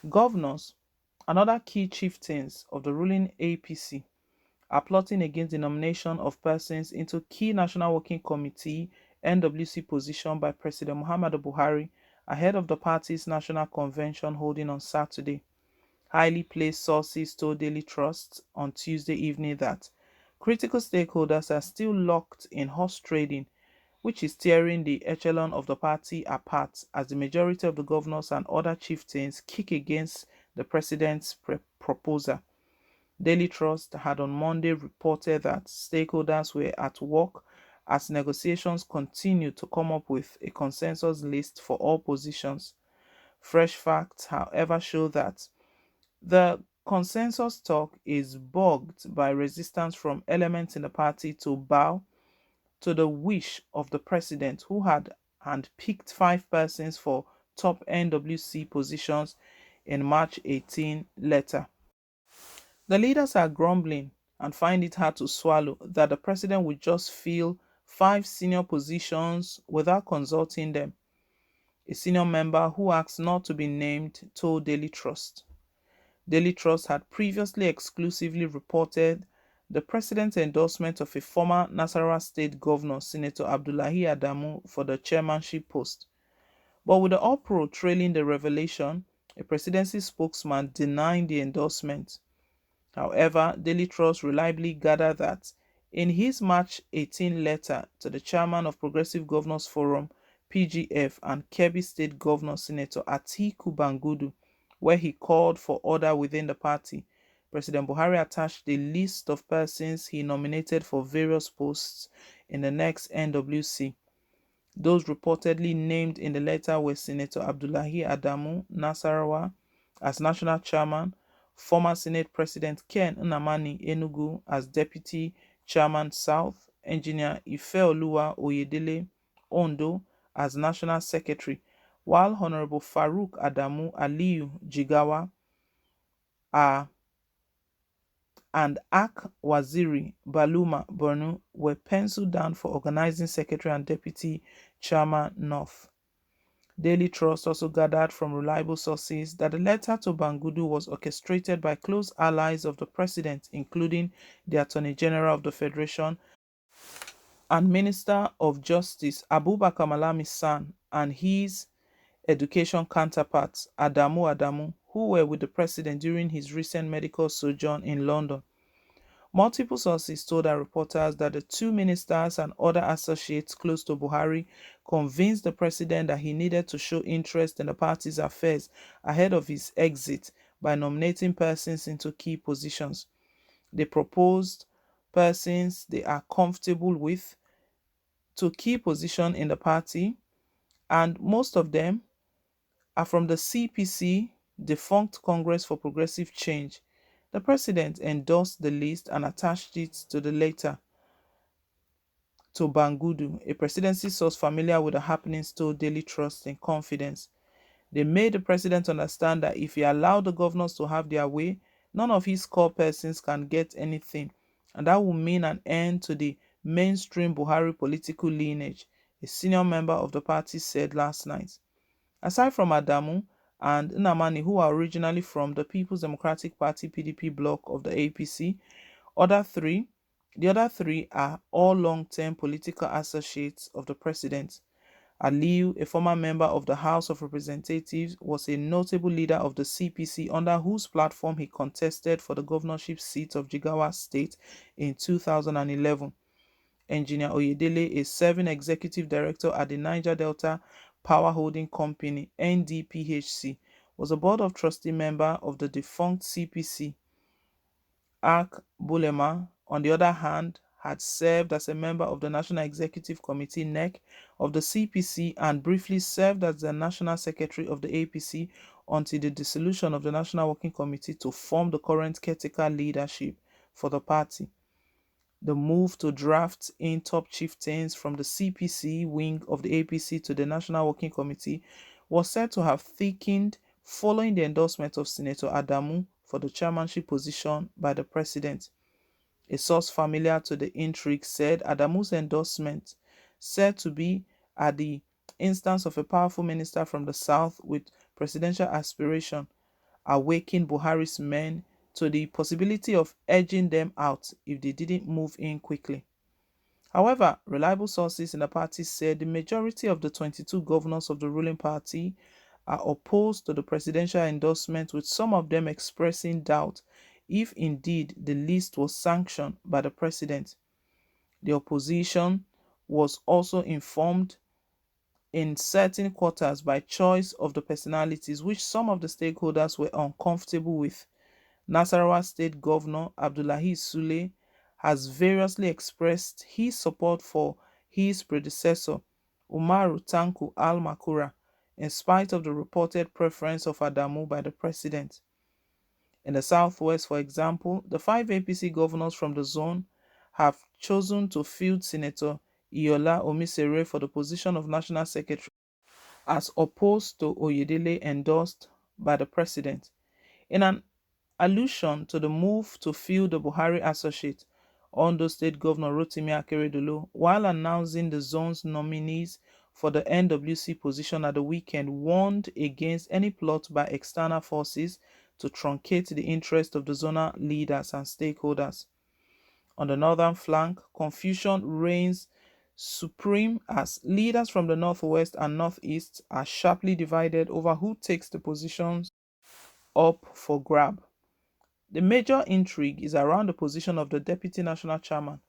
Governors and other key chieftains of the ruling APC are plotting against the nomination of persons into key National Working Committee (NWC) position by President Muhammadu Buhari ahead of the party's national convention holding on Saturday. Highly placed sources told Daily Trust on Tuesday evening that critical stakeholders are still locked in horse trading, which is tearing the echelon of the party apart as the majority of the governors and other chieftains kick against the president's proposal. Daily Trust had on Monday reported that stakeholders were at work as negotiations continued to come up with a consensus list for all positions. Fresh facts, however, show that the consensus talk is bugged by resistance from elements in the party to bow to the wish of the president, who had handpicked five persons for top NWC positions in March 18 letter. The leaders are grumbling and find it hard to swallow that the president would just fill five senior positions without consulting them. A senior member who asked not to be named told Daily Trust. Daily Trust had previously exclusively reported the president's endorsement of a former Nasarawa State Governor, Senator Abdullahi Adamu, for the chairmanship post. But with the uproar trailing the revelation, a presidency spokesman denying the endorsement. However, Daily Trust reliably gathered that in his March 18 letter to the chairman of Progressive Governors Forum (PGF) and Kebbi State Governor Senator Atiku Bangudu, where he called for order within the party, President Buhari attached a list of persons he nominated for various posts in the next NWC. Those reportedly named in the letter were Senator Abdullahi Adamu Nasarawa as national chairman, former Senate President Ken Nnamani Enugu as deputy chairman South, engineer Ifeoluwa Oyedele Ondo as national secretary, while Honorable Farouk Adamu Aliyu Jigawa and Ak Waziri Baluma Borno were penciled down for organizing secretary and deputy chairman North. Daily Trust also gathered from reliable sources that the letter to Bangudu was orchestrated by close allies of the president, including the Attorney General of the Federation and Minister of Justice Abubakar Malami San and his education counterparts Adamu, who were with the president during his recent medical sojourn in London. Multiple sources told our reporters that the two ministers and other associates close to Buhari convinced the president that he needed to show interest in the party's affairs ahead of his exit by nominating persons into key positions. They proposed persons they are comfortable with to key positions in the party, and most of them are from the CPC, defunct Congress for Progressive Change. The president endorsed the list and attached it to the letter to Bangudu. A presidency source familiar with the happenings told Daily Trust in confidence. They made the president understand that if he allowed the governors to have their way, none of his core persons can get anything, and that would mean an end to the mainstream Buhari political lineage, a senior member of the party said last night. Aside from Adamu and Nnamani, who are originally from the People's Democratic Party (PDP) bloc of the APC, the other three are all long-term political associates of the president. Aliyu, a former member of the House of Representatives, was a notable leader of the CPC under whose platform he contested for the governorship seat of Jigawa State in 2011. Engineer Oyedele, a serving executive director at the Niger Delta Power Holding Company (NDPHC), was a board of trustee member of the defunct CPC. Ak Bulema, on the other hand, had served as a member of the National Executive Committee (NEC) of the CPC and briefly served as the National Secretary of the APC until the dissolution of the National Working Committee to form the current caretaker leadership for the party. The move to draft in top chieftains from the CPC wing of the APC to the National Working Committee was said to have thickened following the endorsement of Senator Adamu for the chairmanship position by the president. A source familiar to the intrigue said Adamu's endorsement, said to be at the instance of a powerful minister from the south with presidential aspiration, awakened Buhari's men to the possibility of edging them out if they didn't move in quickly. However, reliable sources in the party said the majority of the 22 governors of the ruling party are opposed to the presidential endorsement, with some of them expressing doubt if indeed the list was sanctioned by the president. The opposition was also informed in certain quarters by choice of the personalities, which some of the stakeholders were uncomfortable with. Nasarawa State Governor Abdullahi Sule has variously expressed his support for his predecessor, Umaru Tanku Al-Makura, in spite of the reported preference of Adamu by the president. In the southwest, for example, the five APC governors from the zone have chosen to field Senator Iola Omisere for the position of National Secretary, as opposed to Oyedele endorsed by the president. In an allusion to the move to fill the Buhari associate, Ondo State Governor Rotimi Akeredolu, while announcing the zone's nominees for the NWC position at the weekend, warned against any plot by external forces to truncate the interest of the zonal leaders and stakeholders. On the northern flank, confusion reigns supreme as leaders from the northwest and northeast are sharply divided over who takes the positions up for grab. The major intrigue is around the position of the deputy national chairman,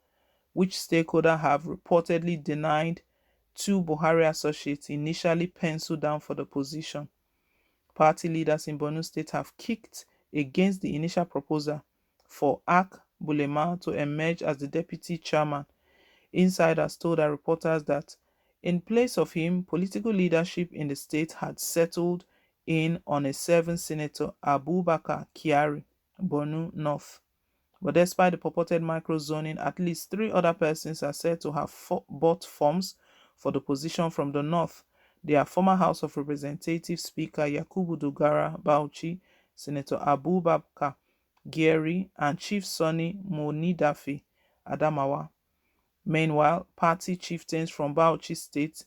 which stakeholders have reportedly denied two Buhari associates initially penciled down for the position. Party leaders in Borno State have kicked against the initial proposal for Ak Bulema to emerge as the deputy chairman. Insiders told our reporters that in place of him, political leadership in the state had settled in on a seventh senator, Abubakar Kyari, Borno North. But despite the purported micro-zoning, at least three other persons are said to have bought forms for the position from the north. They are former House of Representatives Speaker Yakubu Dogara Bauchi, Senator Abubakar Geri, and Chief Sonny Monidafi Adamawa. Meanwhile, party chieftains from Bauchi State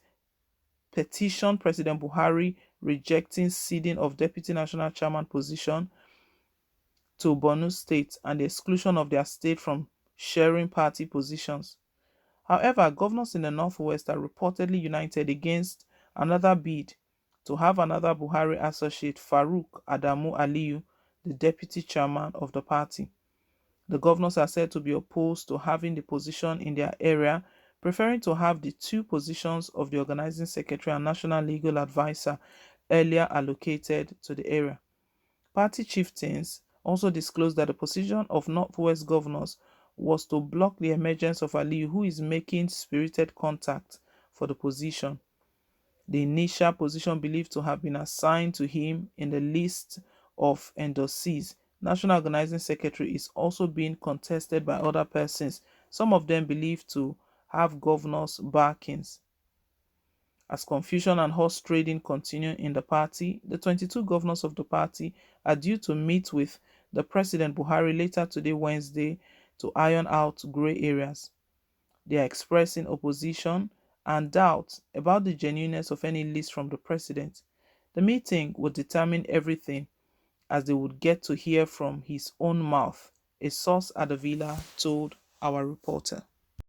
petitioned President Buhari rejecting ceding of Deputy National Chairman position to Borno State and the exclusion of their state from sharing party positions. However, governors in the Northwest are reportedly united against another bid to have another Buhari associate, Farouk Adamu Aliyu, the deputy chairman of the party. The governors are said to be opposed to having the position in their area, preferring to have the two positions of the organizing secretary and national legal advisor earlier allocated to the area. Party chieftains also disclosed that the position of Northwest governors was to block the emergence of Aliyu, who is making spirited contact for the position. The initial position believed to have been assigned to him in the list of endorsees, National Organizing Secretary, is also being contested by other persons, some of them believed to have governors' backings. As confusion and horse trading continue in the party, the 22 governors of the party are due to meet with the President Buhari later today, Wednesday, to iron out grey areas. They are expressing opposition and doubt about the genuineness of any list from the president. The meeting would determine everything, as they would get to hear from his own mouth, a source at the villa told our reporter.